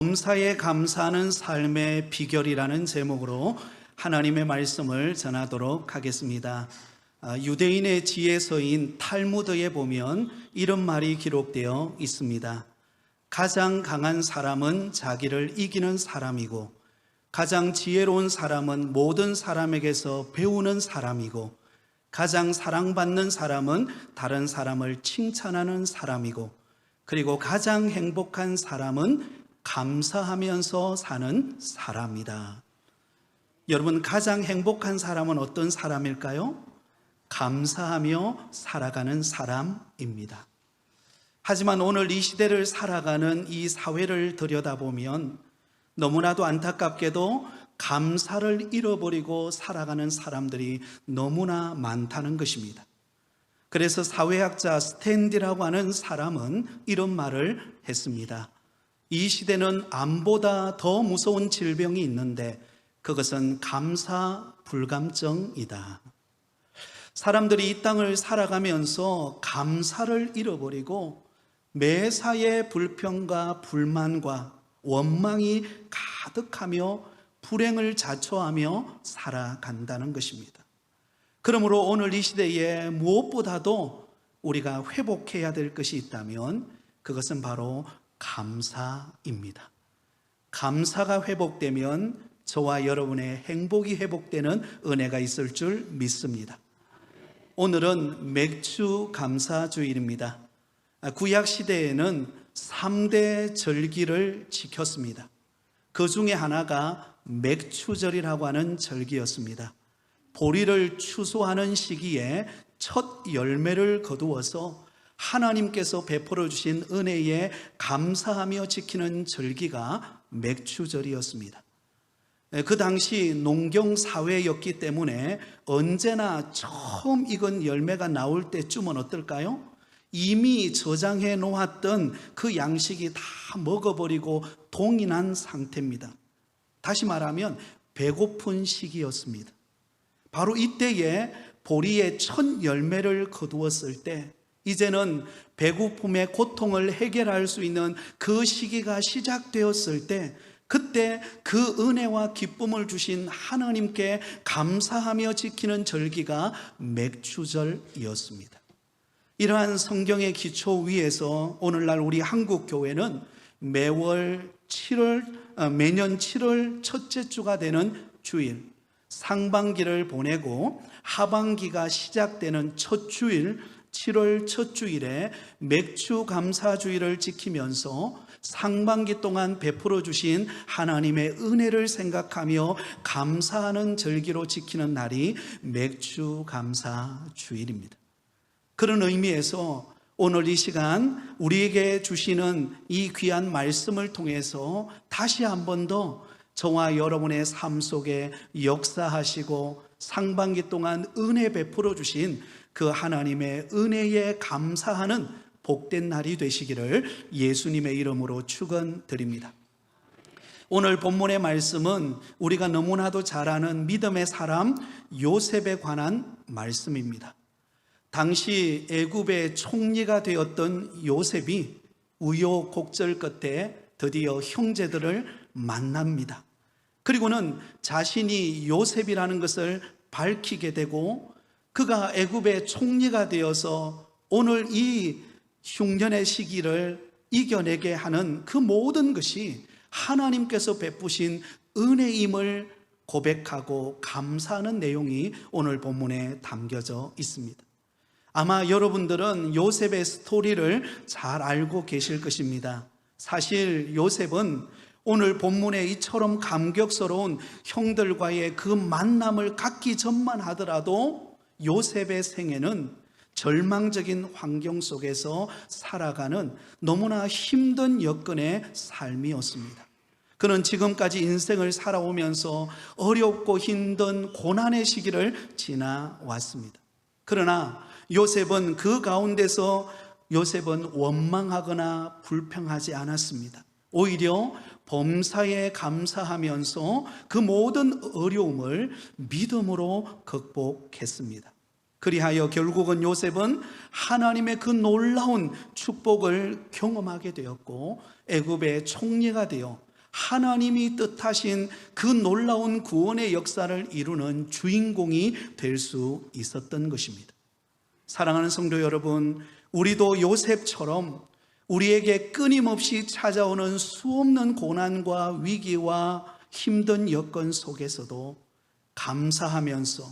범사에 감사하는 삶의 비결이라는 제목으로 하나님의 말씀을 전하도록 하겠습니다. 유대인의 지혜서인 탈무드에 보면 이런 말이 기록되어 있습니다. 가장 강한 사람은 자기를 이기는 사람이고, 가장 지혜로운 사람은 모든 사람에게서 배우는 사람이고, 가장 사랑받는 사람은 다른 사람을 칭찬하는 사람이고, 그리고 가장 행복한 사람은 감사하면서 사는 사람이다. 여러분, 가장 행복한 사람은 어떤 사람일까요? 감사하며 살아가는 사람입니다. 하지만 오늘 이 시대를 살아가는 이 사회를 들여다보면 너무나도 안타깝게도 감사를 잃어버리고 살아가는 사람들이 너무나 많다는 것입니다. 그래서 사회학자 스탠디라고 하는 사람은 이런 말을 했습니다. 이 시대는 암보다 더 무서운 질병이 있는데 그것은 감사 불감증이다. 사람들이 이 땅을 살아가면서 감사를 잃어버리고 매사에 불평과 불만과 원망이 가득하며 불행을 자초하며 살아간다는 것입니다. 그러므로 오늘 이 시대에 무엇보다도 우리가 회복해야 될 것이 있다면 그것은 바로 감사입니다. 감사가 회복되면 저와 여러분의 행복이 회복되는 은혜가 있을 줄 믿습니다. 오늘은 맥주 감사주일입니다. 구약 시대에는 3대 절기를 지켰습니다. 그 중에 하나가 맥추절이라고 하는 절기였습니다. 보리를 추수하는 시기에 첫 열매를 거두어서 하나님께서 베풀어 주신 은혜에 감사하며 지키는 절기가 맥추절이었습니다. 그 당시 농경 사회였기 때문에 언제나 처음 익은 열매가 나올 때쯤은 어떨까요? 이미 저장해 놓았던 그 양식이 다 먹어버리고 동이 난 상태입니다. 다시 말하면 배고픈 시기였습니다. 바로 이때에 보리의 첫 열매를 거두었을 때 이제는 배고픔의 고통을 해결할 수 있는 그 시기가 시작되었을 때 그때 그 은혜와 기쁨을 주신 하나님께 감사하며 지키는 절기가 맥추절이었습니다. 이러한 성경의 기초 위에서 오늘날 우리 한국교회는 매년 7월 첫째 주가 되는 주일 상반기를 보내고 하반기가 시작되는 첫 주일 7월 첫 주일에 맥주 감사주일을 지키면서 상반기 동안 베풀어 주신 하나님의 은혜를 생각하며 감사하는 절기로 지키는 날이 맥주 감사주일입니다. 그런 의미에서 오늘 이 시간 우리에게 주시는 이 귀한 말씀을 통해서 다시 한 번 더 저와 여러분의 삶 속에 역사하시고 상반기 동안 은혜 베풀어 주신 그 하나님의 은혜에 감사하는 복된 날이 되시기를 예수님의 이름으로 축원드립니다. 오늘 본문의 말씀은 우리가 너무나도 잘 아는 믿음의 사람 요셉에 관한 말씀입니다. 당시 애굽의 총리가 되었던 요셉이 우여곡절 끝에 드디어 형제들을 만납니다. 그리고는 자신이 요셉이라는 것을 밝히게 되고 그가 애굽의 총리가 되어서 오늘 이 흉년의 시기를 이겨내게 하는 그 모든 것이 하나님께서 베푸신 은혜임을 고백하고 감사하는 내용이 오늘 본문에 담겨져 있습니다. 아마 여러분들은 요셉의 스토리를 잘 알고 계실 것입니다. 사실 요셉은 오늘 본문에 이처럼 감격스러운 형들과의 그 만남을 갖기 전만 하더라도 요셉의 생애는 절망적인 환경 속에서 살아가는 너무나 힘든 여건의 삶이었습니다. 그는 지금까지 인생을 살아오면서 어렵고 힘든 고난의 시기를 지나왔습니다. 그러나 요셉은 그 가운데서 원망하거나 불평하지 않았습니다. 오히려 범사에 감사하면서 그 모든 어려움을 믿음으로 극복했습니다. 그리하여 결국은 요셉은 하나님의 그 놀라운 축복을 경험하게 되었고 애굽의 총리가 되어 하나님이 뜻하신 그 놀라운 구원의 역사를 이루는 주인공이 될 수 있었던 것입니다. 사랑하는 성도 여러분, 우리도 요셉처럼 우리에게 끊임없이 찾아오는 수없는 고난과 위기와 힘든 여건 속에서도 감사하면서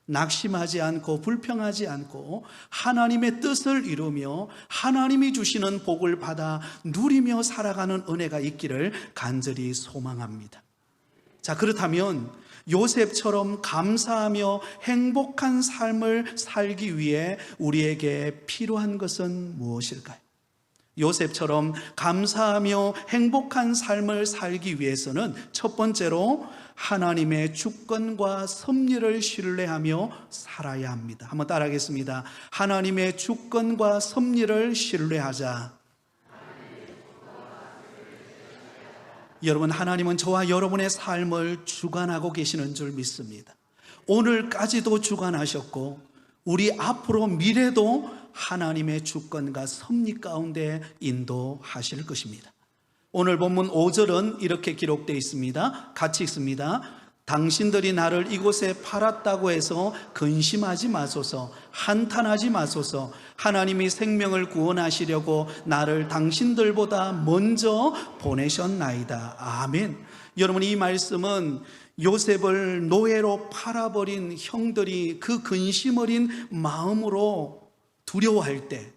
낙심하지 않고 불평하지 않고 하나님의 뜻을 이루며 하나님이 주시는 복을 받아 누리며 살아가는 은혜가 있기를 간절히 소망합니다. 자, 그렇다면 요셉처럼 감사하며 행복한 삶을 살기 위해 우리에게 필요한 것은 무엇일까요? 요셉처럼 감사하며 행복한 삶을 살기 위해서는 첫 번째로 하나님의 주권과 섭리를 신뢰하며 살아야 합니다. 한번 따라하겠습니다. 하나님의 주권과 섭리를 신뢰하자. 여러분, 하나님은 저와 여러분의 삶을 주관하고 계시는 줄 믿습니다. 오늘까지도 주관하셨고 우리 앞으로 미래도 하나님의 주권과 섭리 가운데 인도하실 것입니다. 오늘 본문 5절은 이렇게 기록되어 있습니다. 같이 읽습니다. 당신들이 나를 이곳에 팔았다고 해서 근심하지 마소서, 한탄하지 마소서. 하나님이 생명을 구원하시려고 나를 당신들보다 먼저 보내셨나이다. 아멘. 여러분, 이 말씀은 요셉을 노예로 팔아버린 형들이 그 근심 어린 마음으로 두려워할 때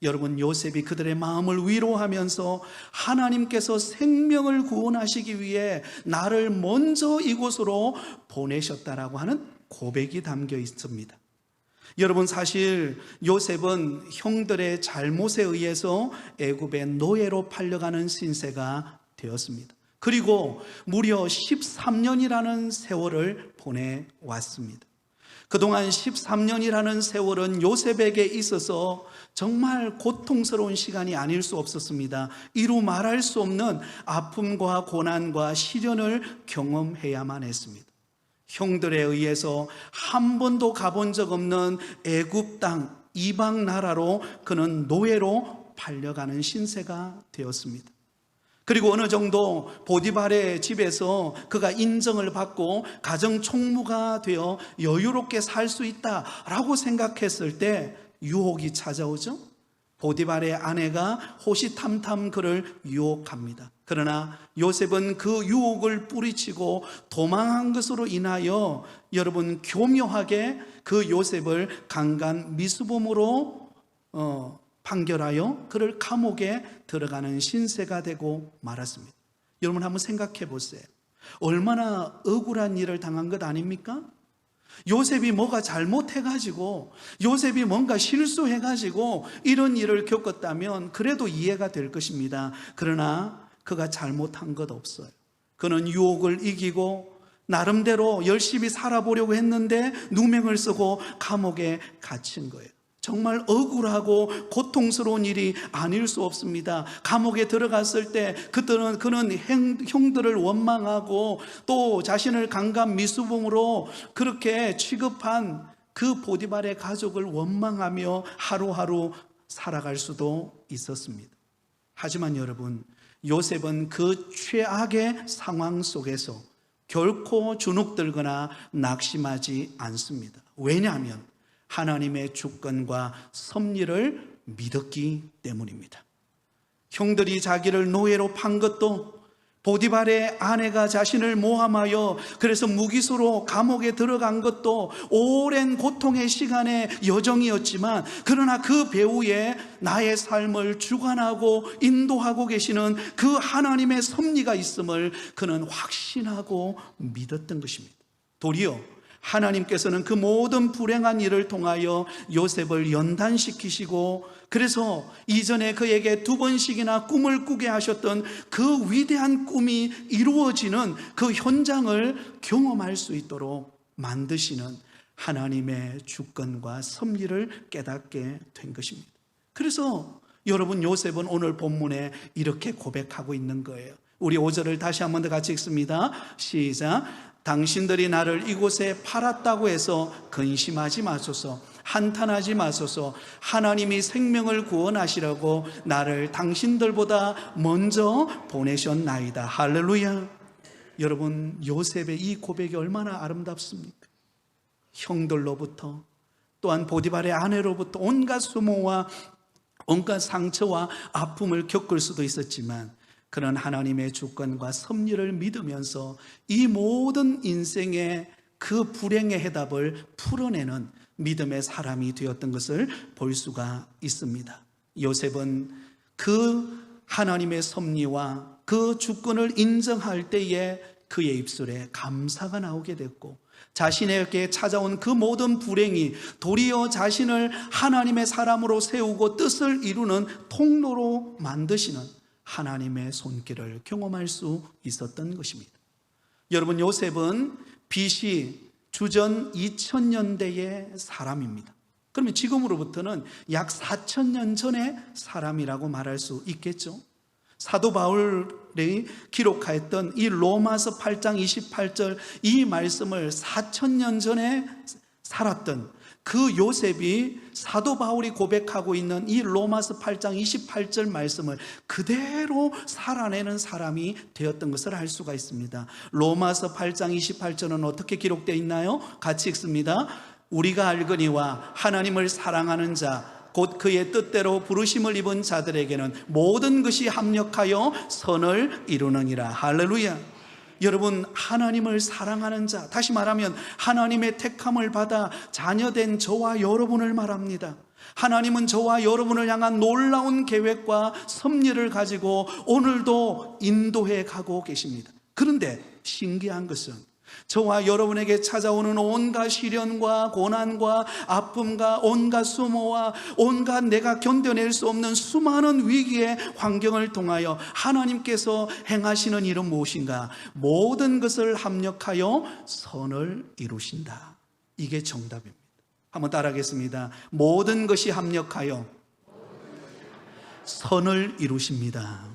여러분, 요셉이 그들의 마음을 위로하면서 하나님께서 생명을 구원하시기 위해 나를 먼저 이곳으로 보내셨다라고 하는 고백이 담겨 있습니다. 여러분, 사실 요셉은 형들의 잘못에 의해서 애굽의 노예로 팔려가는 신세가 되었습니다. 그리고 무려 13년이라는 세월을 보내왔습니다. 그동안 13년이라는 세월은 요셉에게 있어서 정말 고통스러운 시간이 아닐 수 없었습니다. 이루 말할 수 없는 아픔과 고난과 시련을 경험해야만 했습니다. 형들에 의해서 한 번도 가본 적 없는 애굽 땅, 이방 나라로 그는 노예로 팔려가는 신세가 되었습니다. 그리고 어느 정도 보디발의 집에서 그가 인정을 받고 가정 총무가 되어 여유롭게 살 수 있다라고 생각했을 때 유혹이 찾아오죠. 보디발의 아내가 호시탐탐 그를 유혹합니다. 그러나 요셉은 그 유혹을 뿌리치고 도망한 것으로 인하여 여러분, 교묘하게 그 요셉을 강간 미수범으로 판결하여 그를 감옥에 들어가는 신세가 되고 말았습니다. 여러분, 한번 생각해 보세요. 얼마나 억울한 일을 당한 것 아닙니까? 요셉이 뭐가 잘못해가지고, 요셉이 뭔가 실수해가지고 이런 일을 겪었다면 그래도 이해가 될 것입니다. 그러나 그가 잘못한 것 없어요. 그는 유혹을 이기고 나름대로 열심히 살아보려고 했는데 누명을 쓰고 감옥에 갇힌 거예요. 정말 억울하고 고통스러운 일이 아닐 수 없습니다. 감옥에 들어갔을 때 그때는 그는 형들을 원망하고 또 자신을 강간 미수범으로 그렇게 취급한 그 보디발의 가족을 원망하며 하루하루 살아갈 수도 있었습니다. 하지만 여러분, 요셉은 그 최악의 상황 속에서 결코 주눅들거나 낙심하지 않습니다. 왜냐하면 하나님의 주권과 섭리를 믿었기 때문입니다. 형들이 자기를 노예로 판 것도, 보디발의 아내가 자신을 모함하여 그래서 무기수로 감옥에 들어간 것도 오랜 고통의 시간의 여정이었지만, 그러나 그 배후에 나의 삶을 주관하고 인도하고 계시는 그 하나님의 섭리가 있음을 그는 확신하고 믿었던 것입니다. 도리어 하나님께서는 그 모든 불행한 일을 통하여 요셉을 연단시키시고, 그래서 이전에 그에게 2번씩이나 꿈을 꾸게 하셨던 그 위대한 꿈이 이루어지는 그 현장을 경험할 수 있도록 만드시는 하나님의 주권과 섭리를 깨닫게 된 것입니다. 그래서 여러분, 요셉은 오늘 본문에 이렇게 고백하고 있는 거예요. 우리 5절을 다시 한 번 더 같이 읽습니다. 시작. 당신들이 나를 이곳에 팔았다고 해서 근심하지 마소서, 한탄하지 마소서. 하나님이 생명을 구원하시려고 나를 당신들보다 먼저 보내셨나이다. 할렐루야. 여러분, 요셉의 이 고백이 얼마나 아름답습니까? 형들로부터, 또한 보디발의 아내로부터 온갖 수모와 온갖 상처와 아픔을 겪을 수도 있었지만, 그는 하나님의 주권과 섭리를 믿으면서 이 모든 인생의 그 불행의 해답을 풀어내는 믿음의 사람이 되었던 것을 볼 수가 있습니다. 요셉은 그 하나님의 섭리와 그 주권을 인정할 때에 그의 입술에 감사가 나오게 됐고, 자신에게 찾아온 그 모든 불행이 도리어 자신을 하나님의 사람으로 세우고 뜻을 이루는 통로로 만드시는 하나님의 손길을 경험할 수 있었던 것입니다. 여러분, 요셉은 BC 주전 2000년대의 사람입니다. 그러면 지금으로부터는 약 4000년 전의 사람이라고 말할 수 있겠죠. 사도 바울이 기록하였던 이 로마서 8장 28절 이 말씀을 4000년 전에 살았던 그 요셉이 사도 바울이 고백하고 있는 이 로마서 8장 28절 말씀을 그대로 살아내는 사람이 되었던 것을 알 수가 있습니다. 로마서 8장 28절은 어떻게 기록되어 있나요? 같이 읽습니다. 우리가 알거니와 하나님을 사랑하는 자 곧 그의 뜻대로 부르심을 입은 자들에게는 모든 것이 합력하여 선을 이루느니라. 할렐루야. 여러분, 하나님을 사랑하는 자, 다시 말하면 하나님의 택함을 받아 자녀된 저와 여러분을 말합니다. 하나님은 저와 여러분을 향한 놀라운 계획과 섭리를 가지고 오늘도 인도해 가고 계십니다. 그런데 신기한 것은 저와 여러분에게 찾아오는 온갖 시련과 고난과 아픔과 온갖 수모와 온갖 내가 견뎌낼 수 없는 수많은 위기의 환경을 통하여 하나님께서 행하시는 일은 무엇인가? 모든 것을 합력하여 선을 이루신다. 이게 정답입니다. 한번 따라하겠습니다. 모든 것이 합력하여 선을 이루십니다.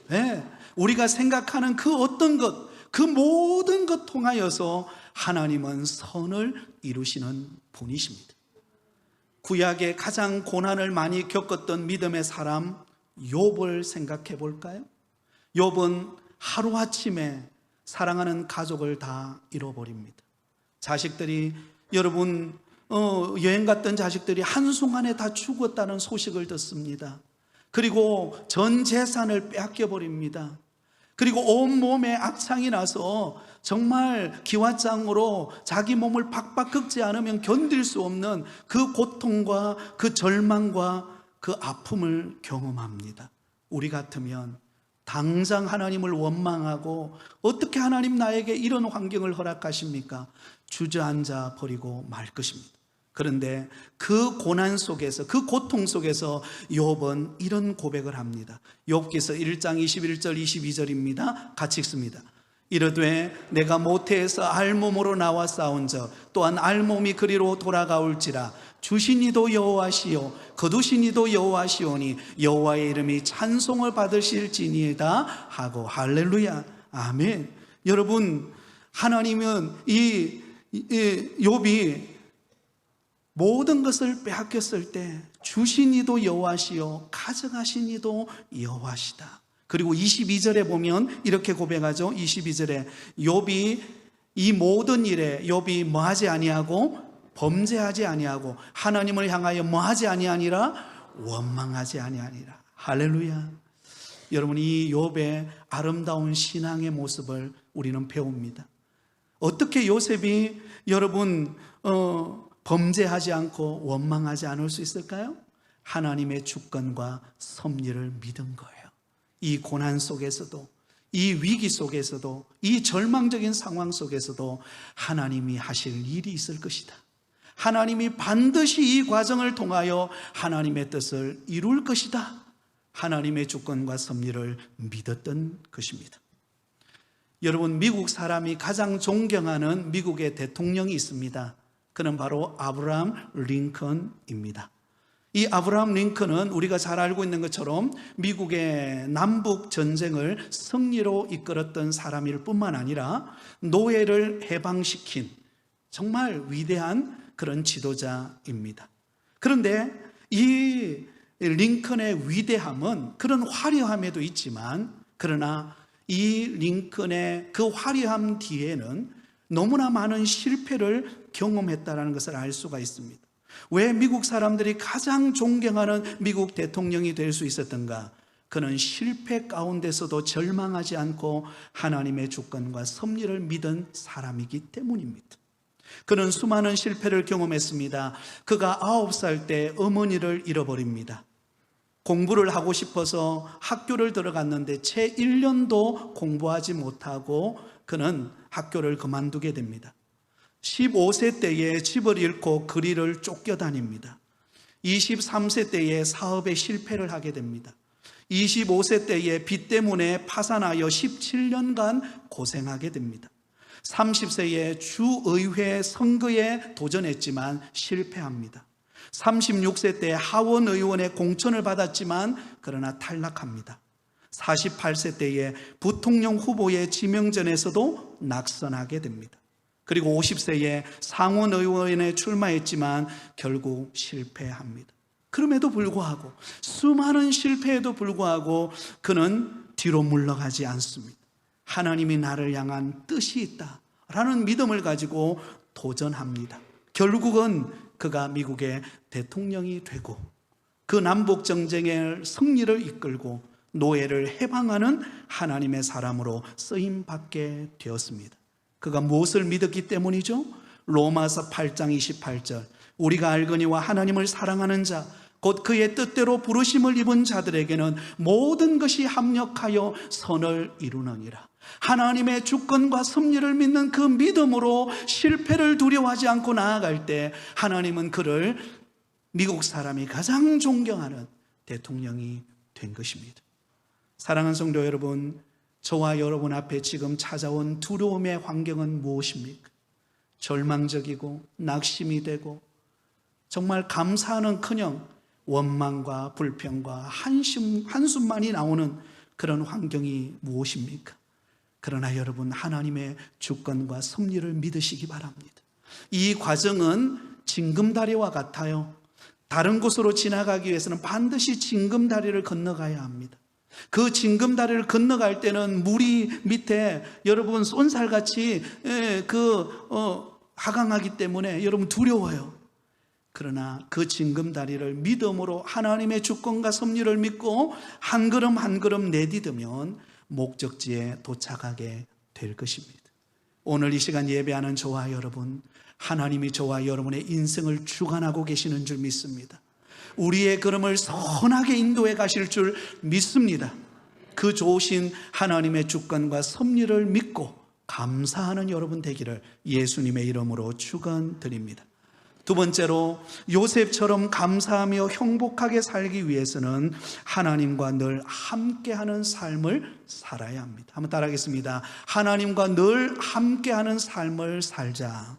네, 우리가 생각하는 그 어떤 것, 그 모든 것 통하여서 하나님은 선을 이루시는 분이십니다. 구약의 가장 고난을 많이 겪었던 믿음의 사람 욥을 생각해 볼까요? 욥은 하루아침에 사랑하는 가족을 다 잃어버립니다. 자식들이, 여러분, 여행 갔던 자식들이 한순간에 다 죽었다는 소식을 듣습니다. 그리고 전 재산을 빼앗겨 버립니다. 그리고 온몸에 악창이 나서 정말 기왓장으로 자기 몸을 박박 긁지 않으면 견딜 수 없는 그 고통과 그 절망과 그 아픔을 경험합니다. 우리 같으면 당장 하나님을 원망하고 어떻게 하나님 나에게 이런 환경을 허락하십니까? 주저앉아 버리고 말 것입니다. 그런데 그 고난 속에서, 그 고통 속에서 욥은 이런 고백을 합니다. 욥기서 1장 21절 22절입니다. 같이 읽습니다. 이르되 내가 모태에서 알몸으로 나와 싸운 적 또한 알몸이 그리로 돌아가올지라 주신 이도 여호와시요 거두신 이도 여호와시오니 여호와의 이름이 찬송을 받으실지니이다 하고. 할렐루야. 아멘. 여러분, 하나님은 이 욥이 모든 것을 빼앗겼을 때 주신 이도 여호와시요 가져가신 이도 여호와시다. 그리고 22절에 보면 이렇게 고백하죠. 22절에 욥이 이 모든 일에 욥이 뭐하지 아니하고 범죄하지 아니하고 하나님을 향하여 뭐하지 아니하니라 원망하지 아니하니라. 할렐루야. 여러분, 이 욥의 아름다운 신앙의 모습을 우리는 배웁니다. 어떻게 요셉이 여러분 범죄하지 않고 원망하지 않을 수 있을까요? 하나님의 주권과 섭리를 믿은 거예요. 이 고난 속에서도, 이 위기 속에서도, 이 절망적인 상황 속에서도 하나님이 하실 일이 있을 것이다. 하나님이 반드시 이 과정을 통하여 하나님의 뜻을 이룰 것이다. 하나님의 주권과 섭리를 믿었던 것입니다. 여러분, 미국 사람이 가장 존경하는 미국의 대통령이 있습니다. 그는 바로 아브라함 링컨입니다. 이 아브라함 링컨은 우리가 잘 알고 있는 것처럼 미국의 남북 전쟁을 승리로 이끌었던 사람일 뿐만 아니라 노예를 해방시킨 정말 위대한 그런 지도자입니다. 그런데 이 링컨의 위대함은 그런 화려함에도 있지만, 그러나 이 링컨의 그 화려함 뒤에는 너무나 많은 실패를 경험했다는 것을 알 수가 있습니다. 왜 미국 사람들이 가장 존경하는 미국 대통령이 될 수 있었던가? 그는 실패 가운데서도 절망하지 않고 하나님의 주권과 섭리를 믿은 사람이기 때문입니다. 그는 수많은 실패를 경험했습니다. 그가 9살 때 어머니를 잃어버립니다. 공부를 하고 싶어서 학교를 들어갔는데 채 1년도 공부하지 못하고 그는 학교를 그만두게 됩니다. 15세 때에 집을 잃고 거리를 쫓겨다닙니다. 23세 때에 사업에 실패를 하게 됩니다. 25세 때에 빚 때문에 파산하여 17년간 고생하게 됩니다. 30세에 주의회 선거에 도전했지만 실패합니다. 36세 때 하원 의원의 공천을 받았지만 그러나 탈락합니다. 48세 때에 부통령 후보의 지명전에서도 낙선하게 됩니다. 그리고 50세에 상원 의원에 출마했지만 결국 실패합니다. 그럼에도 불구하고, 수많은 실패에도 불구하고 그는 뒤로 물러가지 않습니다. 하나님이 나를 향한 뜻이 있다라는 믿음을 가지고 도전합니다. 결국은 그가 미국의 대통령이 되고 그 남북 전쟁의 승리를 이끌고 노예를 해방하는 하나님의 사람으로 쓰임받게 되었습니다. 그가 무엇을 믿었기 때문이죠? 로마서 8장 28절, 우리가 알거니와 하나님을 사랑하는 자 곧 그의 뜻대로 부르심을 입은 자들에게는 모든 것이 합력하여 선을 이루느니라. 하나님의 주권과 섭리를 믿는 그 믿음으로 실패를 두려워하지 않고 나아갈 때 하나님은 그를 미국 사람이 가장 존경하는 대통령이 된 것입니다. 사랑하는 성도 여러분, 저와 여러분 앞에 지금 찾아온 두려움의 환경은 무엇입니까? 절망적이고 낙심이 되고 정말 감사하는커녕 원망과 불평과 한숨만이 나오는 그런 환경이 무엇입니까? 그러나 여러분, 하나님의 주권과 섭리를 믿으시기 바랍니다. 이 과정은 징금다리와 같아요. 다른 곳으로 지나가기 위해서는 반드시 징금다리를 건너가야 합니다. 그 징금다리를 건너갈 때는 물이 밑에 여러분 쏜살같이 하강하기 때문에 여러분 두려워요. 그러나 그 징금다리를 믿음으로 하나님의 주권과 섭리를 믿고 한 걸음 한 걸음 내디디면 목적지에 도착하게 될 것입니다. 오늘 이 시간 예배하는 저와 여러분, 하나님이 저와 여러분의 인생을 주관하고 계시는 줄 믿습니다. 우리의 걸음을 선하게 인도해 가실 줄 믿습니다. 그 좋으신 하나님의 주권과 섭리를 믿고 감사하는 여러분 되기를 예수님의 이름으로 축원드립니다. 두 번째로, 요셉처럼 감사하며 행복하게 살기 위해서는 하나님과 늘 함께하는 삶을 살아야 합니다. 한번 따라하겠습니다. 하나님과 늘 함께하는 삶을 살자.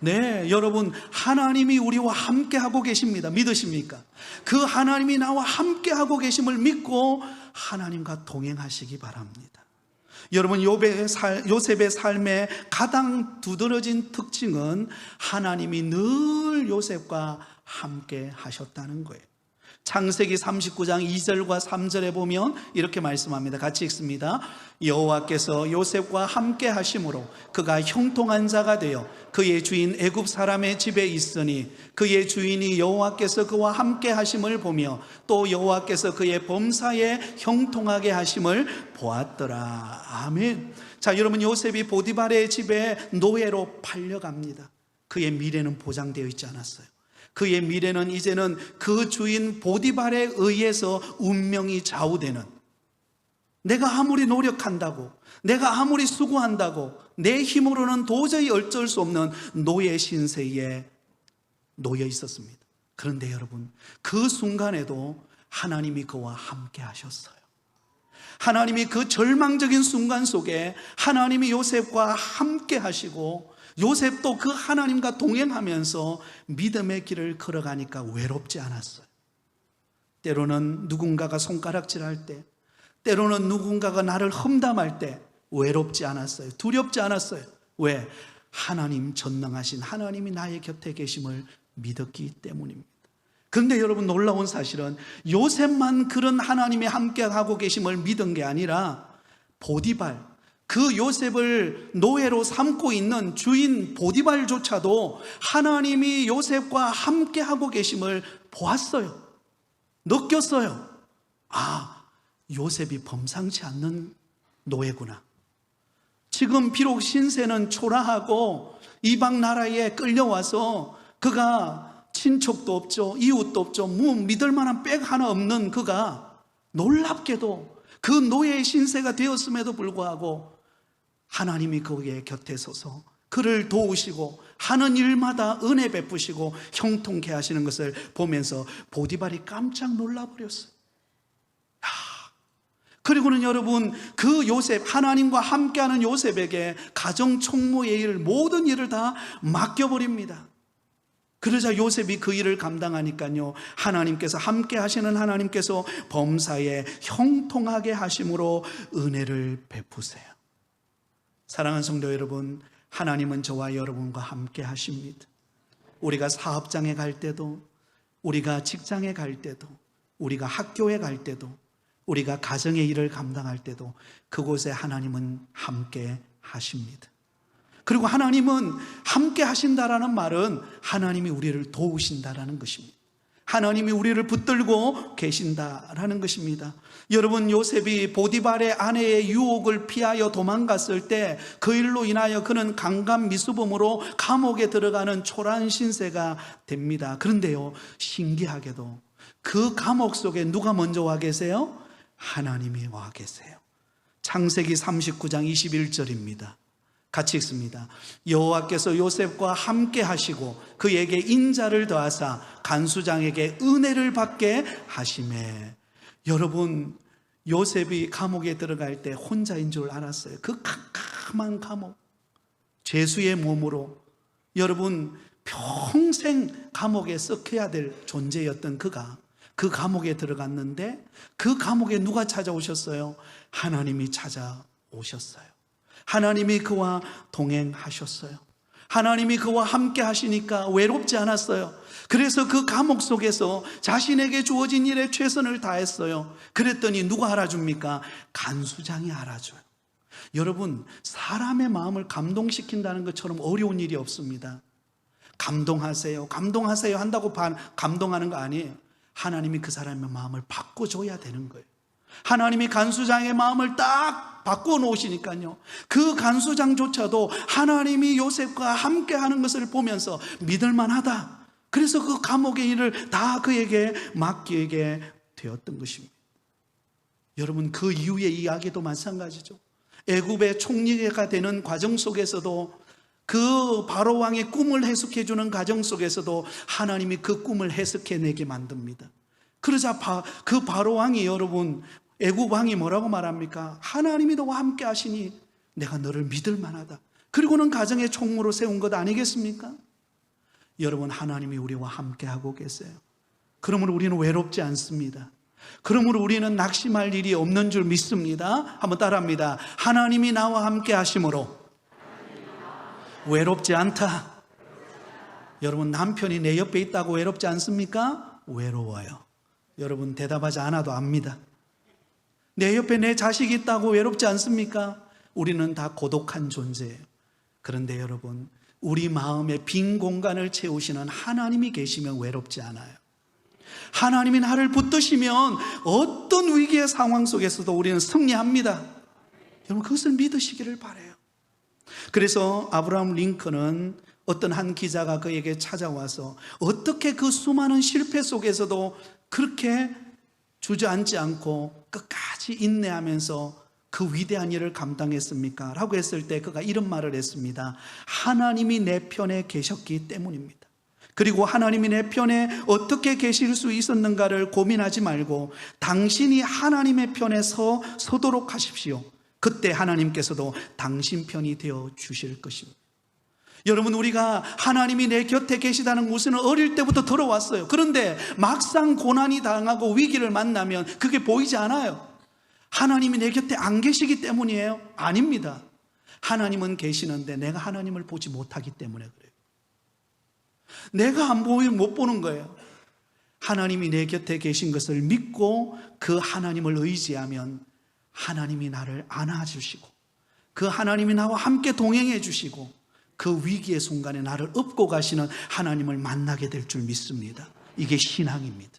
네, 여러분, 하나님이 우리와 함께하고 계십니다. 믿으십니까? 그 하나님이 나와 함께하고 계심을 믿고 하나님과 동행하시기 바랍니다. 여러분, 요셉의 삶의 가장 두드러진 특징은 하나님이 늘 요셉과 함께 하셨다는 거예요. 창세기 39장 2절과 3절에 보면 이렇게 말씀합니다. 같이 읽습니다. 여호와께서 요셉과 함께 하심으로 그가 형통한 자가 되어 그의 주인 애굽 사람의 집에 있으니 그의 주인이 여호와께서 그와 함께 하심을 보며 또 여호와께서 그의 범사에 형통하게 하심을 보았더라. 아멘. 자, 여러분, 요셉이 보디발의 집에 노예로 팔려갑니다. 그의 미래는 보장되어 있지 않았어요. 그의 미래는 이제는 그 주인 보디발에 의해서 운명이 좌우되는, 내가 아무리 노력한다고, 내가 아무리 수고한다고 내 힘으로는 도저히 어쩔 수 없는 노예 신세에 놓여 있었습니다. 그런데 여러분, 그 순간에도 하나님이 그와 함께 하셨어요. 하나님이 그 절망적인 순간 속에 하나님이 요셉과 함께 하시고 요셉도 그 하나님과 동행하면서 믿음의 길을 걸어가니까 외롭지 않았어요. 때로는 누군가가 손가락질할 때, 때로는 누군가가 나를 험담할 때 외롭지 않았어요. 두렵지 않았어요. 왜? 하나님, 전능하신 하나님이 나의 곁에 계심을 믿었기 때문입니다. 그런데 여러분, 놀라운 사실은 요셉만 그런 하나님이 함께하고 계심을 믿은 게 아니라 보디발, 그 요셉을 노예로 삼고 있는 주인 보디발조차도 하나님이 요셉과 함께하고 계심을 보았어요. 느꼈어요. 아, 요셉이 범상치 않는 노예구나. 지금 비록 신세는 초라하고 이방 나라에 끌려와서 그가 친척도 없죠, 이웃도 없죠, 믿을 만한 백 하나 없는 그가 놀랍게도 그 노예의 신세가 되었음에도 불구하고 하나님이 그의 곁에 서서 그를 도우시고 하는 일마다 은혜 베푸시고 형통케 하시는 것을 보면서 보디발이 깜짝 놀라버렸어요. 그리고는 여러분, 그 요셉, 하나님과 함께하는 요셉에게 가정 총무의 일, 모든 일을 다 맡겨버립니다. 그러자 요셉이 그 일을 감당하니까요, 하나님께서 함께 하시는 하나님께서 범사에 형통하게 하심으로 은혜를 베푸세요. 사랑하는 성도 여러분, 하나님은 저와 여러분과 함께 하십니다. 우리가 사업장에 갈 때도, 우리가 직장에 갈 때도, 우리가 학교에 갈 때도, 우리가 가정의 일을 감당할 때도 그곳에 하나님은 함께 하십니다. 그리고 하나님은 함께 하신다라는 말은 하나님이 우리를 도우신다라는 것입니다. 하나님이 우리를 붙들고 계신다라는 것입니다. 여러분, 요셉이 보디발의 아내의 유혹을 피하여 도망갔을 때 그 일로 인하여 그는 강간 미수범으로 감옥에 들어가는 초라한 신세가 됩니다. 그런데요, 신기하게도 그 감옥 속에 누가 먼저 와 계세요? 하나님이 와 계세요. 창세기 39장 21절입니다. 같이 읽습니다. 여호와께서 요셉과 함께 하시고 그에게 인자를 더하사 간수장에게 은혜를 받게 하시매. 여러분, 요셉이 감옥에 들어갈 때 혼자인 줄 알았어요. 그 캄캄한 감옥, 죄수의 몸으로 여러분 평생 감옥에 썩혀야 될 존재였던 그가 그 감옥에 들어갔는데 그 감옥에 누가 찾아오셨어요? 하나님이 찾아오셨어요. 하나님이 그와 동행하셨어요. 하나님이 그와 함께 하시니까 외롭지 않았어요. 그래서 그 감옥 속에서 자신에게 주어진 일에 최선을 다했어요. 그랬더니 누가 알아줍니까? 간수장이 알아줘요. 여러분, 사람의 마음을 감동시킨다는 것처럼 어려운 일이 없습니다. 감동하세요, 감동하세요 한다고 감동하는 거 아니에요. 하나님이 그 사람의 마음을 바꿔줘야 되는 거예요. 하나님이 간수장의 마음을 딱 바꿔놓으시니까요, 그 간수장조차도 하나님이 요셉과 함께 하는 것을 보면서 믿을만하다, 그래서 그 감옥의 일을 다 그에게 맡기게 되었던 것입니다. 여러분, 그 이후의 이야기도 마찬가지죠. 애굽의 총리가 되는 과정 속에서도, 그 바로 왕의 꿈을 해석해 주는 과정 속에서도 하나님이 그 꿈을 해석해내게 만듭니다. 그러자 그 바로 왕이, 여러분, 애굽 왕이 뭐라고 말합니까? 하나님이 너와 함께 하시니 내가 너를 믿을 만하다. 그리고는 가정의 총무로 세운 것 아니겠습니까? 여러분, 하나님이 우리와 함께 하고 계세요. 그러므로 우리는 외롭지 않습니다. 그러므로 우리는 낙심할 일이 없는 줄 믿습니다. 한번 따라합니다. 하나님이 나와 함께 하심으로 외롭지 않다. 여러분, 남편이 내 옆에 있다고 외롭지 않습니까? 외로워요. 여러분, 대답하지 않아도 압니다. 내 옆에 내 자식이 있다고 외롭지 않습니까? 우리는 다 고독한 존재예요. 그런데 여러분, 우리 마음의 빈 공간을 채우시는 하나님이 계시면 외롭지 않아요. 하나님이 나를 붙드시면 어떤 위기의 상황 속에서도 우리는 승리합니다. 여러분, 그것을 믿으시기를 바라요. 그래서 아브라함 링컨은 어떤 한 기자가 그에게 찾아와서 어떻게 그 수많은 실패 속에서도 그렇게 주저앉지 않고 끝까지 인내하면서 그 위대한 일을 감당했습니까? 라고 했을 때 그가 이런 말을 했습니다. 하나님이 내 편에 계셨기 때문입니다. 그리고 하나님이 내 편에 어떻게 계실 수 있었는가를 고민하지 말고 당신이 하나님의 편에 서도록 하십시오. 그때 하나님께서도 당신 편이 되어 주실 것입니다. 여러분, 우리가 하나님이 내 곁에 계시다는 것은 어릴 때부터 들어왔어요. 그런데 막상 고난이 당하고 위기를 만나면 그게 보이지 않아요. 하나님이 내 곁에 안 계시기 때문이에요? 아닙니다. 하나님은 계시는데 내가 하나님을 보지 못하기 때문에 그래요. 내가 안 보이면 못 보는 거예요. 하나님이 내 곁에 계신 것을 믿고 그 하나님을 의지하면 하나님이 나를 안아주시고 그 하나님이 나와 함께 동행해 주시고 그 위기의 순간에 나를 업고 가시는 하나님을 만나게 될 줄 믿습니다. 이게 신앙입니다.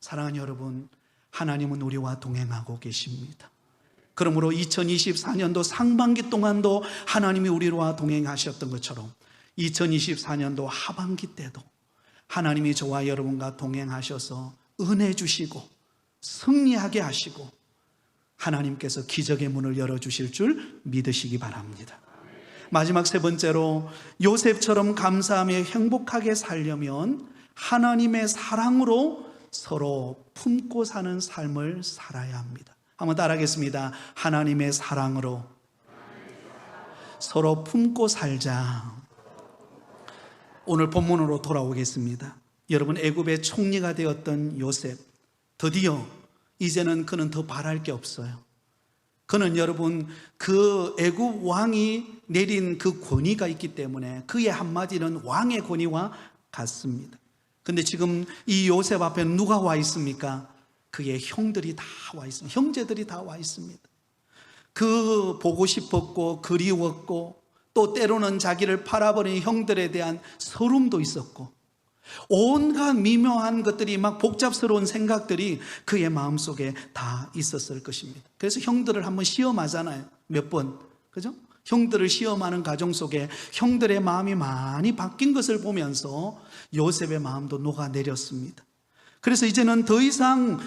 사랑하는 여러분, 하나님은 우리와 동행하고 계십니다. 그러므로 2024년도 상반기 동안도 하나님이 우리와 동행하셨던 것처럼 2024년도 하반기 때도 하나님이 저와 여러분과 동행하셔서 은혜 주시고 승리하게 하시고 하나님께서 기적의 문을 열어주실 줄 믿으시기 바랍니다. 마지막 세 번째로, 요셉처럼 감사하며 행복하게 살려면 하나님의 사랑으로 서로 품고 사는 삶을 살아야 합니다. 한번 따라하겠습니다. 하나님의 사랑으로 서로 품고 살자. 오늘 본문으로 돌아오겠습니다. 여러분, 애굽의 총리가 되었던 요셉, 드디어 이제는 그는 더 바랄 게 없어요. 그는 여러분, 그 애굽 왕이 내린 그 권위가 있기 때문에 그의 한마디는 왕의 권위와 같습니다. 근데 지금 이 요셉 앞에 누가 와 있습니까? 그의 형들이 다 와 있습니다. 형제들이 다 와 있습니다. 그 보고 싶었고 그리웠고 또 때로는 자기를 팔아버린 형들에 대한 서름도 있었고 온갖 미묘한 것들이 막 복잡스러운 생각들이 그의 마음속에 다 있었을 것입니다. 그래서 형들을 한번 시험하잖아요. 몇 번, 그죠? 형들을 시험하는 과정 속에 형들의 마음이 많이 바뀐 것을 보면서 요셉의 마음도 녹아내렸습니다. 그래서 이제는 더 이상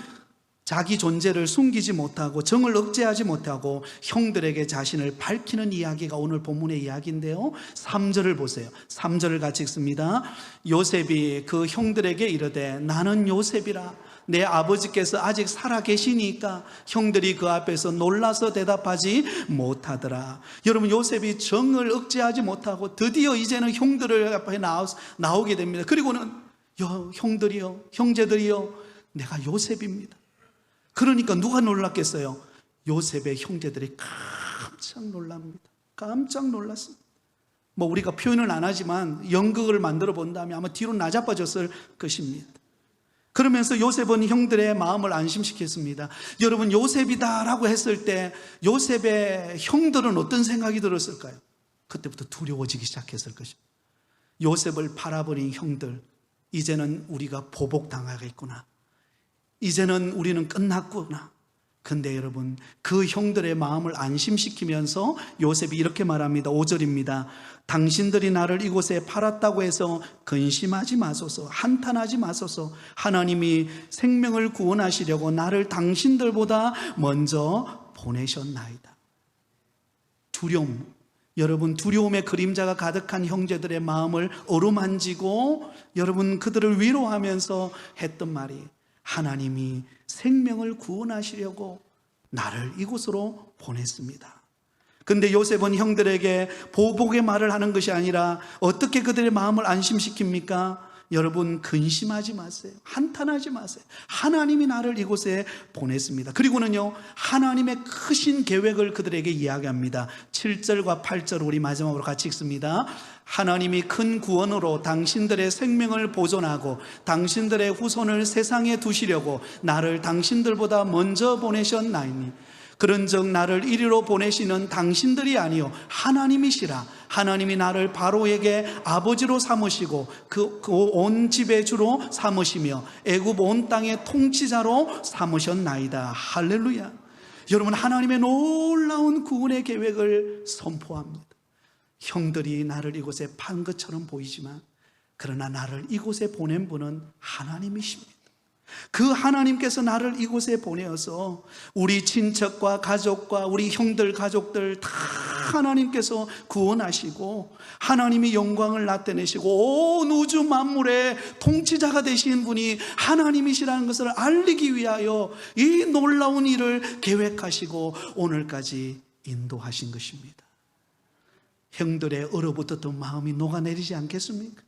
자기 존재를 숨기지 못하고 정을 억제하지 못하고 형들에게 자신을 밝히는 이야기가 오늘 본문의 이야기인데요, 3절을 보세요. 3절을 같이 읽습니다. 요셉이 그 형들에게 이르되 나는 요셉이라 내 아버지께서 아직 살아 계시니까 형들이 그 앞에서 놀라서 대답하지 못하더라. 여러분, 요셉이 정을 억제하지 못하고 드디어 이제는 형들을 앞에 나오게 됩니다. 그리고는 형들이요, 형제들이요, 내가 요셉입니다. 그러니까 누가 놀랐겠어요? 요셉의 형제들이 깜짝 놀랍니다. 깜짝 놀랐습니다. 뭐 우리가 표현을 안 하지만 연극을 만들어 본다면 아마 뒤로 나자빠졌을 것입니다. 그러면서 요셉은 형들의 마음을 안심시켰습니다. 여러분, 요셉이다라고 했을 때 요셉의 형들은 어떤 생각이 들었을까요? 그때부터 두려워지기 시작했을 것입니다. 요셉을 팔아버린 형들, 이제는 우리가 보복당하겠구나, 이제는 우리는 끝났구나. 근데 여러분, 그 형들의 마음을 안심시키면서 요셉이 이렇게 말합니다. 5절입니다. 당신들이 나를 이곳에 팔았다고 해서 근심하지 마소서, 한탄하지 마소서. 하나님이 생명을 구원하시려고 나를 당신들보다 먼저 보내셨나이다. 두려움, 여러분, 두려움의 그림자가 가득한 형제들의 마음을 어루만지고 여러분, 그들을 위로하면서 했던 말이, 하나님이 생명을 구원하시려고 나를 이곳으로 보냈습니다. 근데 요셉은 형들에게 보복의 말을 하는 것이 아니라 어떻게 그들의 마음을 안심시킵니까? 여러분, 근심하지 마세요. 한탄하지 마세요. 하나님이 나를 이곳에 보냈습니다. 그리고는요, 하나님의 크신 계획을 그들에게 이야기합니다. 7절과 8절 우리 마지막으로 같이 읽습니다. 하나님이 큰 구원으로 당신들의 생명을 보존하고 당신들의 후손을 세상에 두시려고 나를 당신들보다 먼저 보내셨나이니 그런즉 나를 이리로 보내시는 당신들이 아니요 하나님이시라. 하나님이 나를 바로에게 아버지로 삼으시고 그 온 집의 주로 삼으시며 애굽 온 땅의 통치자로 삼으셨나이다. 할렐루야. 여러분, 하나님의 놀라운 구원의 계획을 선포합니다. 형들이 나를 이곳에 판 것처럼 보이지만 그러나 나를 이곳에 보낸 분은 하나님이십니다. 그 하나님께서 나를 이곳에 보내어서 우리 친척과 가족과 우리 형들 가족들 다 하나님께서 구원하시고 하나님이 영광을 나타내시고 온 우주 만물의 통치자가 되신 분이 하나님이시라는 것을 알리기 위하여 이 놀라운 일을 계획하시고 오늘까지 인도하신 것입니다. 형들의 얼어붙었던 마음이 녹아내리지 않겠습니까?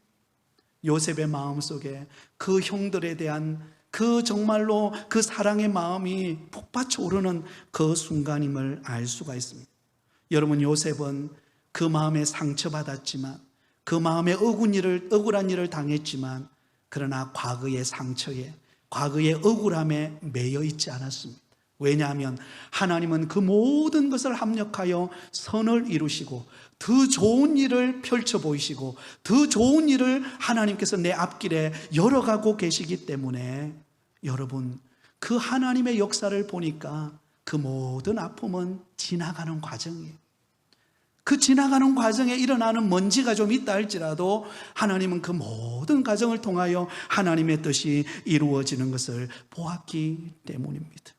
요셉의 마음속에 그 형들에 대한 그 정말로 그 사랑의 마음이 폭받쳐 오르는 그 순간임을 알 수가 있습니다. 여러분, 요셉은 그 마음에 상처받았지만, 그 마음에 억울한 일을 당했지만, 그러나 과거의 상처에, 과거의 억울함에 매여 있지 않았습니다. 왜냐하면 하나님은 그 모든 것을 합력하여 선을 이루시고 더 좋은 일을 펼쳐 보이시고 더 좋은 일을 하나님께서 내 앞길에 열어가고 계시기 때문에, 여러분, 그 하나님의 역사를 보니까 그 모든 아픔은 지나가는 과정이에요. 그 지나가는 과정에 일어나는 먼지가 좀 있다 할지라도 하나님은 그 모든 과정을 통하여 하나님의 뜻이 이루어지는 것을 보았기 때문입니다.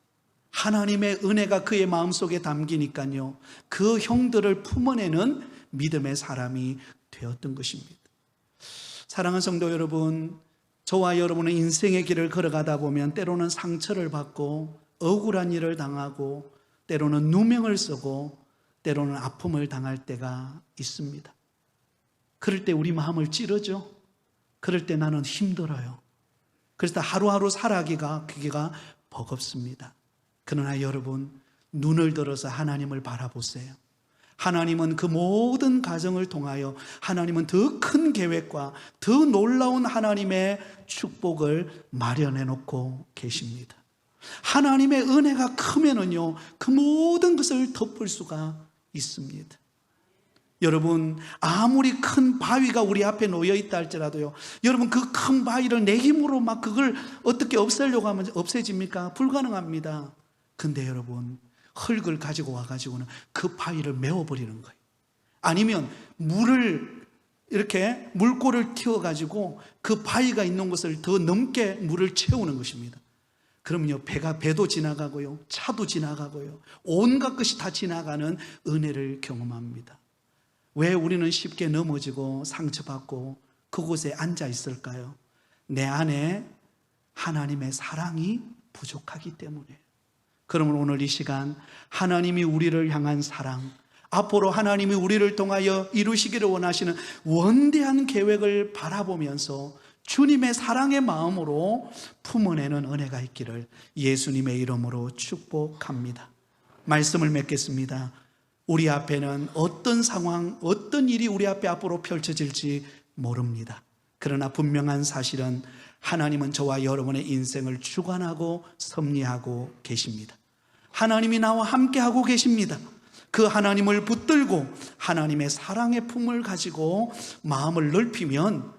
하나님의 은혜가 그의 마음속에 담기니까요, 그 형들을 품어내는 믿음의 사람이 되었던 것입니다. 사랑하는 성도 여러분, 저와 여러분의 인생의 길을 걸어가다 보면 때로는 상처를 받고 억울한 일을 당하고 때로는 누명을 쓰고 때로는 아픔을 당할 때가 있습니다. 그럴 때 우리 마음을 찌르죠. 그럴 때 나는 힘들어요. 그래서 하루하루 살아가기가 버겁습니다. 그러나 여러분, 눈을 들어서 하나님을 바라보세요. 하나님은 그 모든 과정을 통하여 하나님은 더 큰 계획과 더 놀라운 하나님의 축복을 마련해 놓고 계십니다. 하나님의 은혜가 크면은요, 그 모든 것을 덮을 수가 있습니다. 여러분, 아무리 큰 바위가 우리 앞에 놓여 있다 할지라도요, 여러분, 그 큰 바위를 내 힘으로 막 그걸 어떻게 없애려고 하면 없애집니까? 불가능합니다. 근데 여러분, 흙을 가지고 와가지고는 그 바위를 메워버리는 거예요. 아니면 물을 이렇게 물꼬를 틔워가지고 그 바위가 있는 곳을 더 넘게 물을 채우는 것입니다. 그러면요, 배도 지나가고요, 차도 지나가고요, 온갖 것이 다 지나가는 은혜를 경험합니다. 왜 우리는 쉽게 넘어지고 상처받고 그곳에 앉아 있을까요? 내 안에 하나님의 사랑이 부족하기 때문에. 그러면 오늘 이 시간 하나님이 우리를 향한 사랑, 앞으로 하나님이 우리를 통하여 이루시기를 원하시는 원대한 계획을 바라보면서 주님의 사랑의 마음으로 품어내는 은혜가 있기를 예수님의 이름으로 축복합니다. 말씀을 맺겠습니다. 우리 앞에는 어떤 상황, 어떤 일이 우리 앞에 앞으로 펼쳐질지 모릅니다. 그러나 분명한 사실은 하나님은 저와 여러분의 인생을 주관하고 섭리하고 계십니다. 하나님이 나와 함께하고 계십니다. 그 하나님을 붙들고 하나님의 사랑의 품을 가지고 마음을 넓히면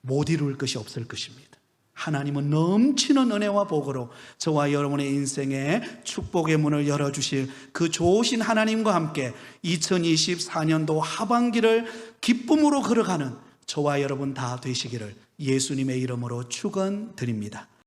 못 이룰 것이 없을 것입니다. 하나님은 넘치는 은혜와 복으로 저와 여러분의 인생에 축복의 문을 열어주실 그 좋으신 하나님과 함께 2024년도 하반기를 기쁨으로 걸어가는 저와 여러분 다 되시기를 예수님의 이름으로 축원드립니다.